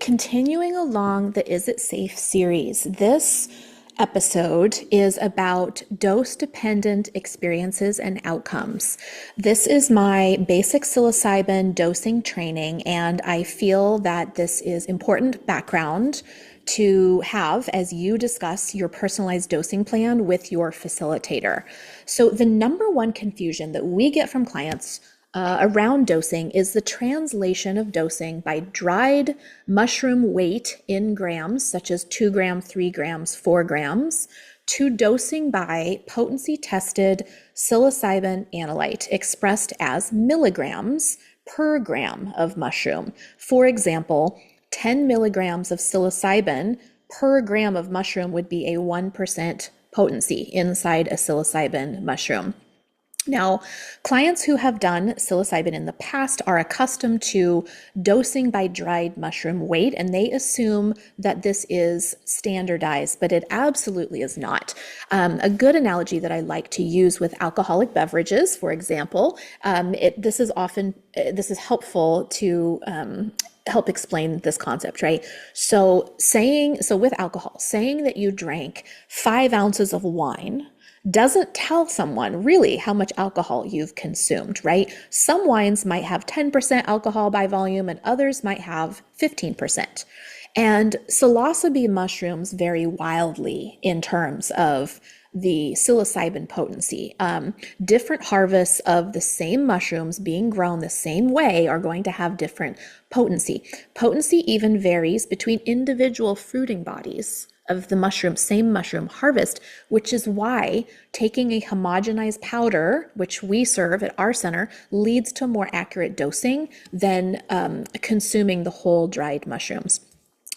continuing along the Is It Safe series, this episode is about dose-dependent experiences and outcomes. This is my basic psilocybin dosing training, and I feel that this is important background to have as you discuss your personalized dosing plan with your facilitator. So the number one confusion that we get from clients around dosing is the translation of dosing by dried mushroom weight in grams, such as 2 grams, 3 grams, 4 grams, to dosing by potency tested psilocybin analyte expressed as milligrams per gram of mushroom. For example, 10 milligrams of psilocybin per gram of mushroom would be a 1% potency inside a psilocybin mushroom. Now, clients who have done psilocybin in the past are accustomed to dosing by dried mushroom weight, and they assume that this is standardized, but it absolutely is not. A good analogy that I like to use with alcoholic beverages, for example, this is helpful to help explain this concept, right? So with alcohol, saying that you drank 5 ounces of wine doesn't tell someone really how much alcohol you've consumed, right? Some wines might have 10% alcohol by volume and others might have 15%. And psilocybin mushrooms vary wildly in terms of the psilocybin potency. Different harvests of the same mushrooms being grown the same way are going to have different potency. Potency even varies between individual fruiting bodies of the same mushroom harvest, which is why taking a homogenized powder, which we serve at our center, leads to more accurate dosing than consuming the whole dried mushrooms.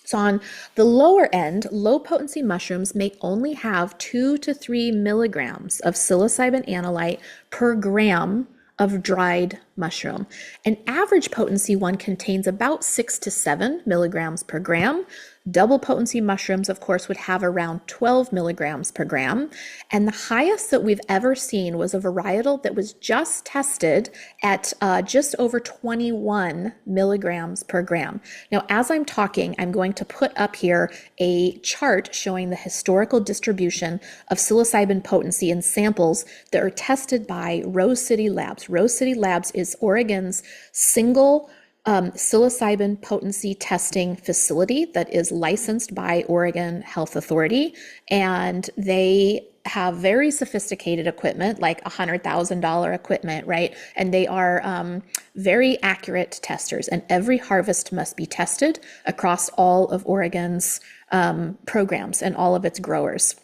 So on the lower end, low potency mushrooms may only have 2 to 3 milligrams of psilocybin analyte per gram of dried mushroom. An average potency one contains about 6 to 7 milligrams per gram. Double potency mushrooms, of course, would have around 12 milligrams per gram. And the highest that we've ever seen was a varietal that was just tested at just over 21 milligrams per gram. Now, as I'm talking, I'm going to put up here a chart showing the historical distribution of psilocybin potency in samples that are tested by Rose City Labs. Rose City Labs is Oregon's single psilocybin potency testing facility that is licensed by Oregon Health Authority, and they have very sophisticated equipment, like $100,000 equipment, right? And they are very accurate testers, and every harvest must be tested across all of Oregon's programs and all of its growers.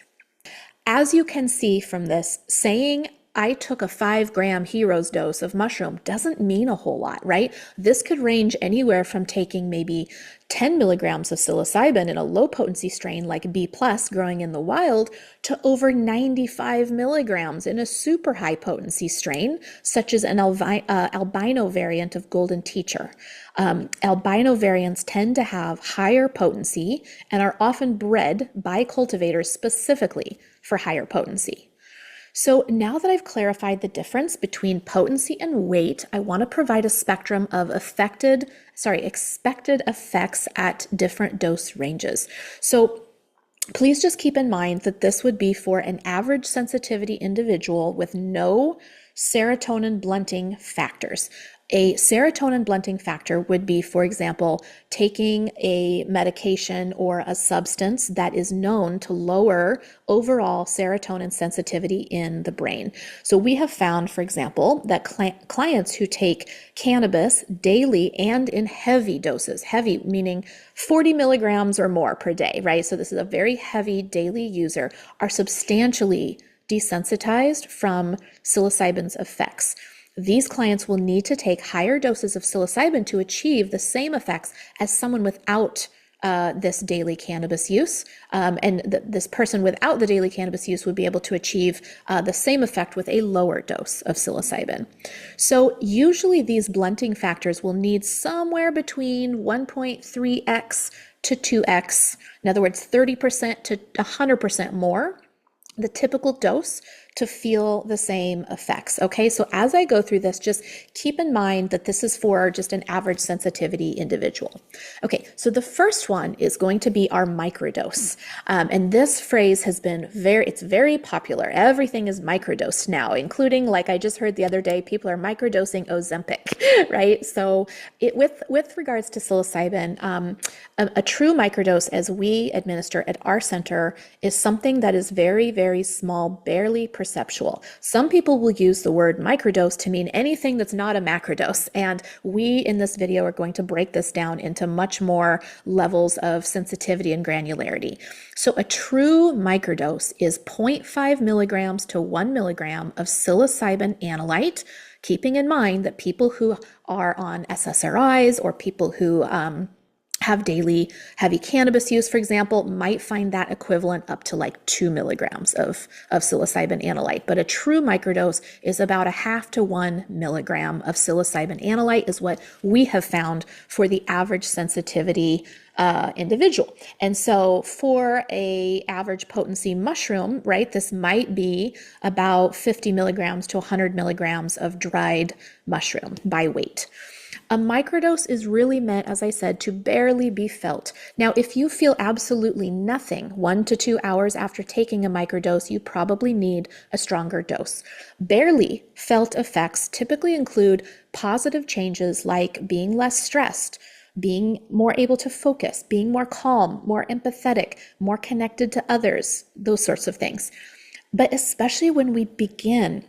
As you can see from this, saying I took a 5-gram Heroes dose of mushroom doesn't mean a whole lot, right? This could range anywhere from taking maybe 10 milligrams of psilocybin in a low potency strain like B+ growing in the wild to over 95 milligrams in a super high potency strain, such as an albino variant of Golden Teacher. Albino variants tend to have higher potency and are often bred by cultivators specifically for higher potency. So now that I've clarified the difference between potency and weight, I want to provide a spectrum of expected effects at different dose ranges. So please just keep in mind that this would be for an average sensitivity individual with no serotonin blunting factors. A serotonin blunting factor would be, for example, taking a medication or a substance that is known to lower overall serotonin sensitivity in the brain. So we have found, for example, that clients who take cannabis daily and in heavy doses, heavy meaning 40 milligrams or more per day, right? So this is a very heavy daily user, are substantially desensitized from psilocybin's effects. These clients will need to take higher doses of psilocybin to achieve the same effects as someone without this daily cannabis use. This person without the daily cannabis use would be able to achieve the same effect with a lower dose of psilocybin. So usually these blunting factors will need somewhere between 1.3x to 2x, in other words, 30% to 100% more. The typical dose to feel the same effects. Okay, so as I go through this, just keep in mind that this is for just an average sensitivity individual. Okay, so the first one is going to be our microdose. And this phrase has been it's very popular. Everything is microdosed now, including, like I just heard the other day, people are microdosing Ozempic, right? So with regards to psilocybin, a true microdose as we administer at our center is something that is very, very small, barely perceptual. Some people will use the word microdose to mean anything that's not a macrodose. And we in this video are going to break this down into much more levels of sensitivity and granularity. So a true microdose is 0.5 milligrams to 1 milligram of psilocybin analyte, keeping in mind that people who are on SSRIs or people who have daily heavy cannabis use, for example, might find that equivalent up to like 2 milligrams of psilocybin analyte. But a true microdose is about 0.5 to 1 milligram of psilocybin analyte is what we have found for the average sensitivity individual. And so for a average potency mushroom, right, this might be about 50 milligrams to 100 milligrams of dried mushroom by weight. A microdose is really meant, as I said, to barely be felt. Now, if you feel absolutely nothing 1 to 2 hours after taking a microdose, you probably need a stronger dose. Barely felt effects typically include positive changes like being less stressed, being more able to focus, being more calm, more empathetic, more connected to others, those sorts of things. But especially when we begin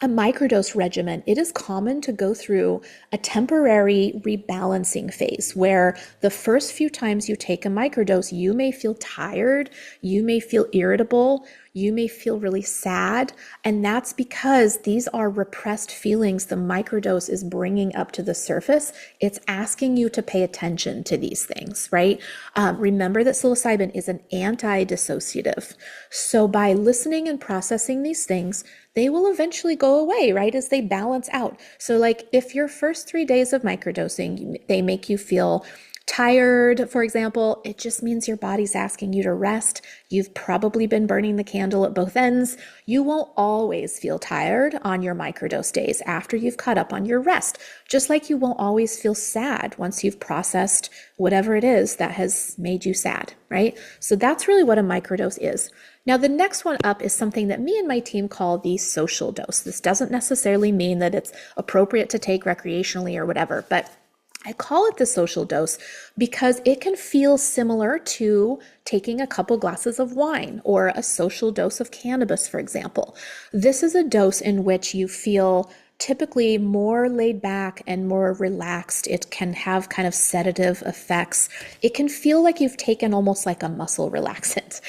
a microdose regimen, it is common to go through a temporary rebalancing phase where the first few times you take a microdose, you may feel tired, you may feel irritable, you may feel really sad. And that's because these are repressed feelings the microdose is bringing up to the surface. It's asking you to pay attention to these things, right? Remember that psilocybin is an anti-dissociative. So by listening and processing these things, they will eventually go away, right, as they balance out. So like if your first 3 days of microdosing, they make you feel tired, for example, it just means your body's asking you to rest. You've probably been burning the candle at both ends. You won't always feel tired on your microdose days after you've caught up on your rest, just like you won't always feel sad once you've processed whatever it is that has made you sad, right? So that's really what a microdose is. Now, the next one up is something that me and my team call the social dose. This doesn't necessarily mean that it's appropriate to take recreationally or whatever, but I call it the social dose because it can feel similar to taking a couple glasses of wine or a social dose of cannabis, for example. This is a dose in which you feel typically more laid back and more relaxed. It can have kind of sedative effects. It can feel like you've taken almost like a muscle relaxant.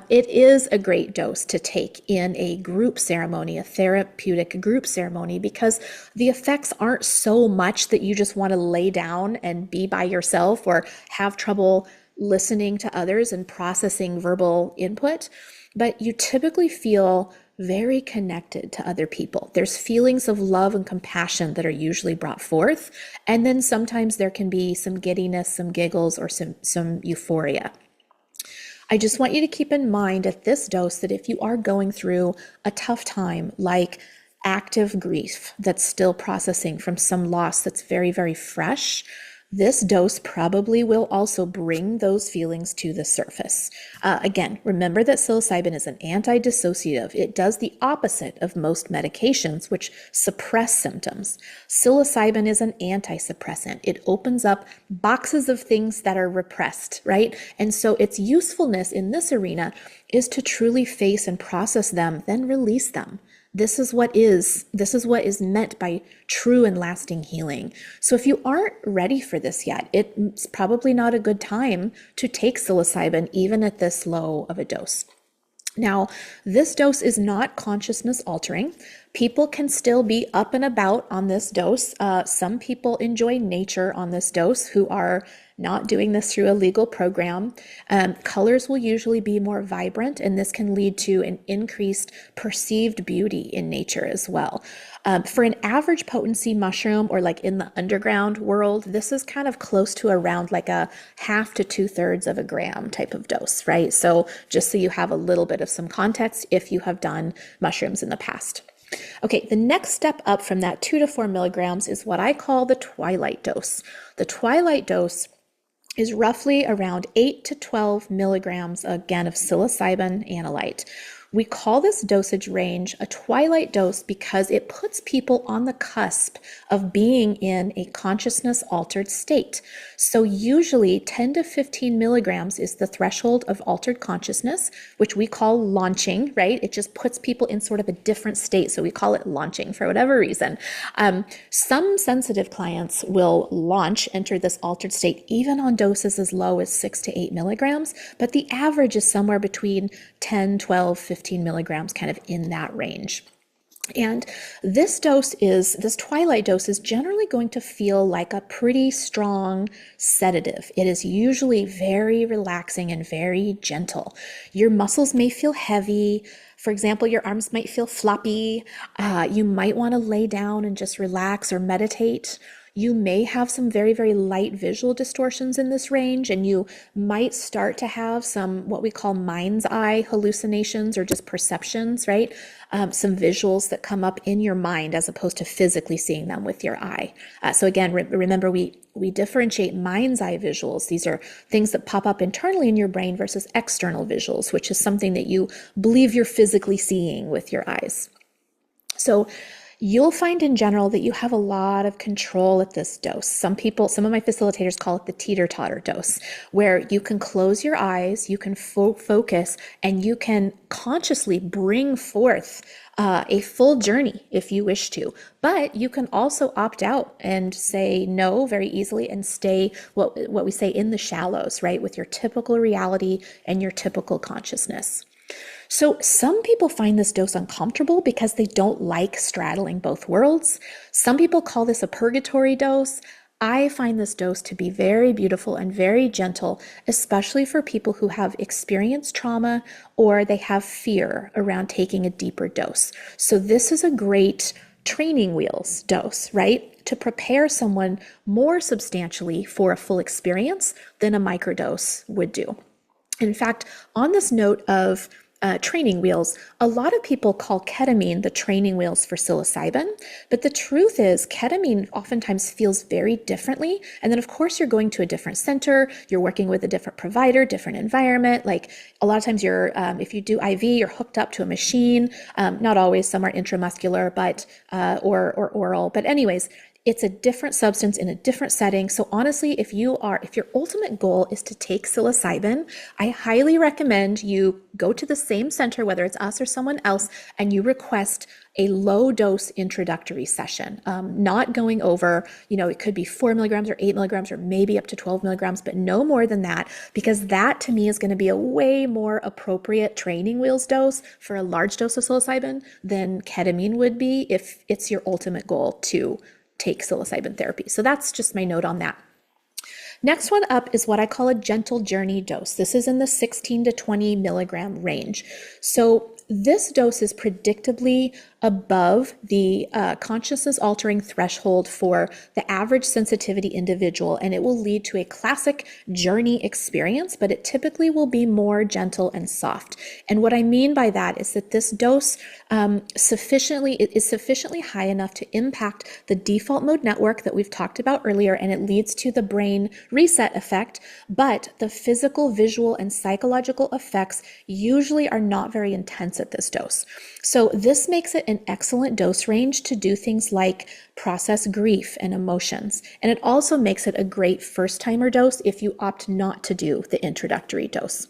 It is a great dose to take in a group ceremony, a therapeutic group ceremony, because the effects aren't so much that you just want to lay down and be by yourself or have trouble listening to others and processing verbal input, but you typically feel very connected to other people. There's feelings of love and compassion that are usually brought forth. And then sometimes there can be some giddiness, some giggles, or some euphoria. I just want you to keep in mind at this dose that if you are going through a tough time, like active grief that's still processing from some loss that's very, very fresh, this dose probably will also bring those feelings to the surface. Again, remember that psilocybin is an anti-dissociative. It does the opposite of most medications, which suppress symptoms. Psilocybin is an anti-suppressant. It opens up boxes of things that are repressed, right? And so its usefulness in this arena is to truly face and process them, then release them. This is what is meant by true and lasting healing. So if you aren't ready for this yet, it's probably not a good time to take psilocybin even at this low of a dose. Now, this dose is not consciousness altering. People can still be up and about on this dose. Some people enjoy nature on this dose who are not doing this through a legal program. Colors will usually be more vibrant, and this can lead to an increased perceived beauty in nature as well. For an average potency mushroom, or like in the underground world, this is kind of close to around like a half to 2/3 of a gram type of dose, right? So just so you have a little bit of some context if you have done mushrooms in the past. Okay, the next step up from that 2 to 4 milligrams is what I call the twilight dose. The twilight dose is roughly around 8 to 12 milligrams, again, of psilocybin analyte. We call this dosage range a twilight dose because it puts people on the cusp of being in a consciousness altered state. So usually 10 to 15 milligrams is the threshold of altered consciousness, which we call launching, right? It just puts people in sort of a different state. So we call it launching for whatever reason. Some sensitive clients will enter this altered state, even on doses as low as 6 to 8 milligrams, but the average is somewhere between 10, 12, 15 milligrams, kind of in that range. And this twilight dose is generally going to feel like a pretty strong sedative. It is usually very relaxing and very gentle. Your muscles may feel heavy. For example, your arms might feel floppy. You might want to lay down and just relax or meditate. You may have some very, very light visual distortions in this range, and you might start to have some what we call mind's eye hallucinations or just perceptions, right? Some visuals that come up in your mind as opposed to physically seeing them with your eye. So again, remember we differentiate mind's eye visuals. These are things that pop up internally in your brain versus external visuals, which is something that you believe you're physically seeing with your eyes. So you'll find in general that you have a lot of control at this dose. Some of my facilitators call it the teeter-totter dose, where you can close your eyes, you can focus, and you can consciously bring forth a full journey if you wish to. But you can also opt out and say no very easily and stay what we say in the shallows, right, with your typical reality and your typical consciousness. So some people find this dose uncomfortable because they don't like straddling both worlds. Some people call this a purgatory dose. I find this dose to be very beautiful and very gentle, especially for people who have experienced trauma or they have fear around taking a deeper dose. So this is a great training wheels dose, right? To prepare someone more substantially for a full experience than a microdose would do. In fact, on this note of training wheels, a lot of people call ketamine the training wheels for psilocybin, but the truth is ketamine oftentimes feels very differently. And then of course you're going to a different center, you're working with a different provider, different environment. Like a lot of times if you do IV, you're hooked up to a machine, not always, some are intramuscular, but, or oral. But anyways, it's a different substance in a different setting. So honestly, if your ultimate goal is to take psilocybin, I highly recommend you go to the same center, whether it's us or someone else, and you request a low dose introductory session, not going over, it could be 4 milligrams or 8 milligrams or maybe up to 12 milligrams, but no more than that, because that to me is going to be a way more appropriate training wheels dose for a large dose of psilocybin than ketamine would be if it's your ultimate goal to take psilocybin therapy. So that's just my note on that. Next one up is what I call a gentle journey dose. This is in the 16 to 20 milligram range. So this dose is predictably above the consciousness altering threshold for the average sensitivity individual, and it will lead to a classic journey experience, but it typically will be more gentle and soft. And what I mean by that is that this dose is sufficiently high enough to impact the default mode network that we've talked about earlier, and it leads to the brain reset effect, but the physical, visual, and psychological effects usually are not very intense at this dose. So this makes it an excellent dose range to do things like process grief and emotions. And it also makes it a great first-timer dose if you opt not to do the introductory dose.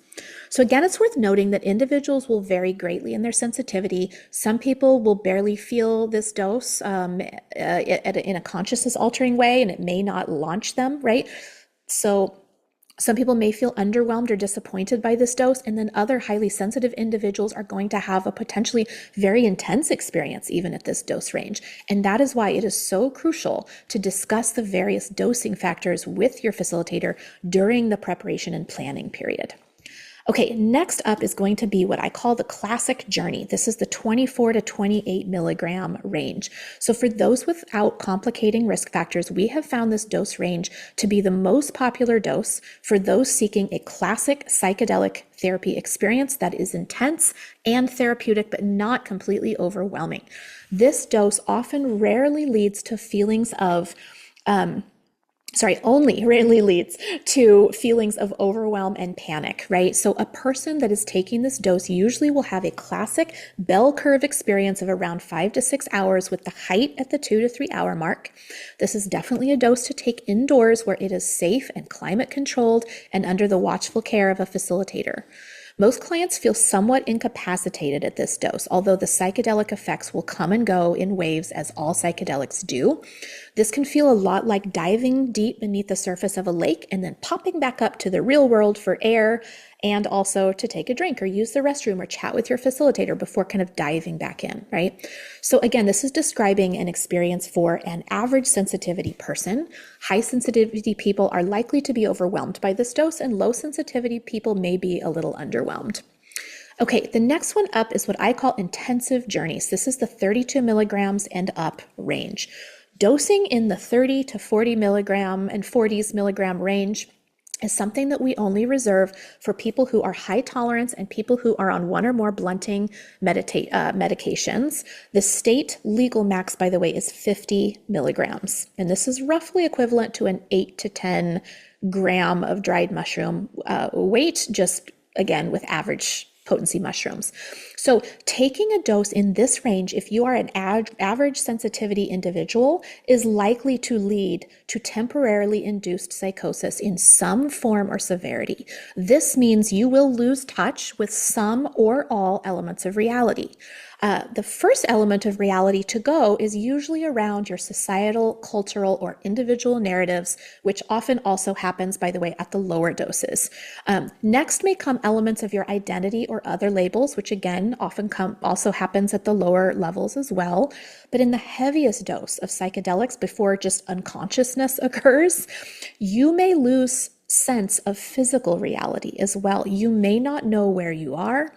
So again, it's worth noting that individuals will vary greatly in their sensitivity. Some people will barely feel this dose in a consciousness altering way, and it may not launch them, right? So some people may feel underwhelmed or disappointed by this dose, and then other highly sensitive individuals are going to have a potentially very intense experience even at this dose range. And that is why it is so crucial to discuss the various dosing factors with your facilitator during the preparation and planning period. Okay, next up is going to be what I call the classic journey. This is the 24 to 28 milligram range. So for those without complicating risk factors, we have found this dose range to be the most popular dose for those seeking a classic psychedelic therapy experience that is intense and therapeutic, but not completely overwhelming. This dose often rarely leads to feelings of only rarely leads to feelings of overwhelm and panic, right? So a person that is taking this dose usually will have a classic bell curve experience of around 5 to 6 hours with the height at the 2 to 3 hour mark. This is definitely a dose to take indoors where it is safe and climate controlled and under the watchful care of a facilitator. Most clients feel somewhat incapacitated at this dose, although the psychedelic effects will come and go in waves as all psychedelics do. This can feel a lot like diving deep beneath the surface of a lake and then popping back up to the real world for air and also to take a drink or use the restroom or chat with your facilitator before kind of diving back in, right? So again, this is describing an experience for an average sensitivity person. High sensitivity people are likely to be overwhelmed by this dose, and low sensitivity people may be a little underwhelmed. Okay, the next one up is what I call intensive journeys. This is the 32 milligrams and up range. Dosing in the 30 to 40 milligram and 40s milligram range is something that we only reserve for people who are high tolerance and people who are on one or more blunting medications. The state legal max, by the way, is 50 milligrams. And this is roughly equivalent to an 8 to 10 gram of dried mushroom weight, just again with average potency mushrooms. So taking a dose in this range, if you are an average sensitivity individual, is likely to lead to temporarily induced psychosis in some form or severity. This means you will lose touch with some or all elements of reality. The first element of reality to go is usually around your societal, cultural, or individual narratives, which often also happens, by the way, at the lower doses. Next may come elements of your identity or other labels, which again often also happens at the lower levels as well. But in the heaviest dose of psychedelics, before just unconsciousness occurs, you may lose sense of physical reality as well. You may not know where you are.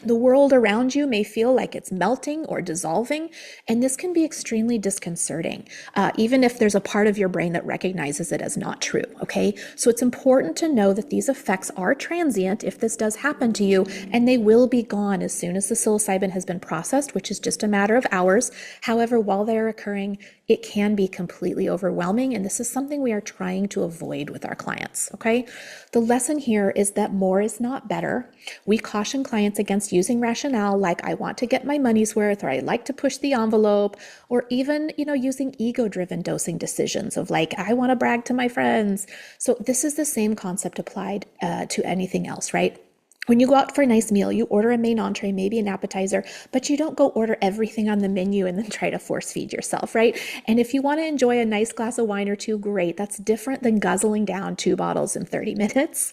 The world around you may feel like it's melting or dissolving, and this can be extremely disconcerting, even if there's a part of your brain that recognizes it as not true, okay? So it's important to know that these effects are transient if this does happen to you, and they will be gone as soon as the psilocybin has been processed, which is just a matter of hours. However, while they're occurring, it can be completely overwhelming, and this is something we are trying to avoid with our clients, okay? The lesson here is that more is not better. We caution clients against using rationale like I want to get my money's worth, or I like to push the envelope, or even, using ego-driven dosing decisions of like, I want to brag to my friends. So this is the same concept applied to anything else, right? When you go out for a nice meal, you order a main entree, maybe an appetizer, but you don't go order everything on the menu and then try to force feed yourself, right? And if you want to enjoy a nice glass of wine or two, great. That's different than guzzling down 2 bottles in 30 minutes.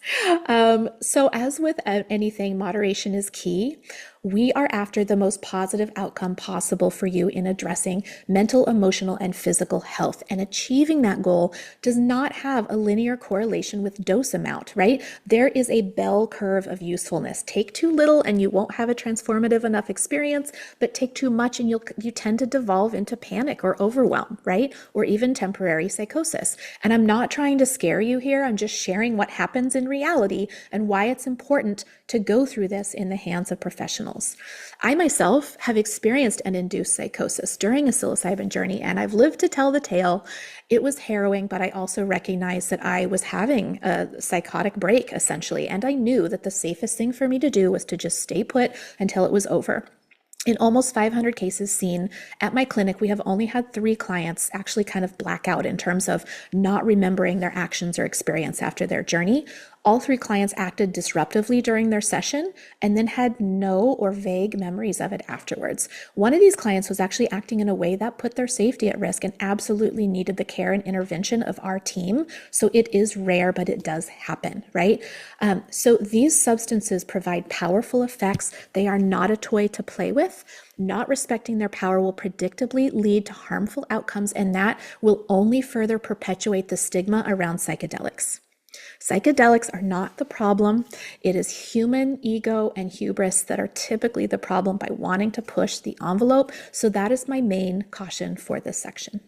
So as with anything, moderation is key. We are after the most positive outcome possible for you in addressing mental, emotional, and physical health. And achieving that goal does not have a linear correlation with dose amount, right? There is a bell curve of usefulness. Take too little and you won't have a transformative enough experience, but take too much and you tend to devolve into panic or overwhelm, right? Or even temporary psychosis. And I'm not trying to scare you here. I'm just sharing what happens in reality and why it's important to go through this in the hands of professionals. I myself have experienced an induced psychosis during a psilocybin journey, and I've lived to tell the tale. It was harrowing, but I also recognized that I was having a psychotic break, essentially, and I knew that the safest thing for me to do was to just stay put until it was over. In almost 500 cases seen at my clinic, we have only had 3 clients actually kind of black out in terms of not remembering their actions or experience after their journey. All 3 clients acted disruptively during their session and then had no or vague memories of it afterwards. One of these clients was actually acting in a way that put their safety at risk and absolutely needed the care and intervention of our team. So it is rare, but it does happen, right? So these substances provide powerful effects. They are not a toy to play with. Not respecting their power will predictably lead to harmful outcomes, and that will only further perpetuate the stigma around psychedelics. Psychedelics are not the problem. It is human ego and hubris that are typically the problem by wanting to push the envelope. So that is my main caution for this section.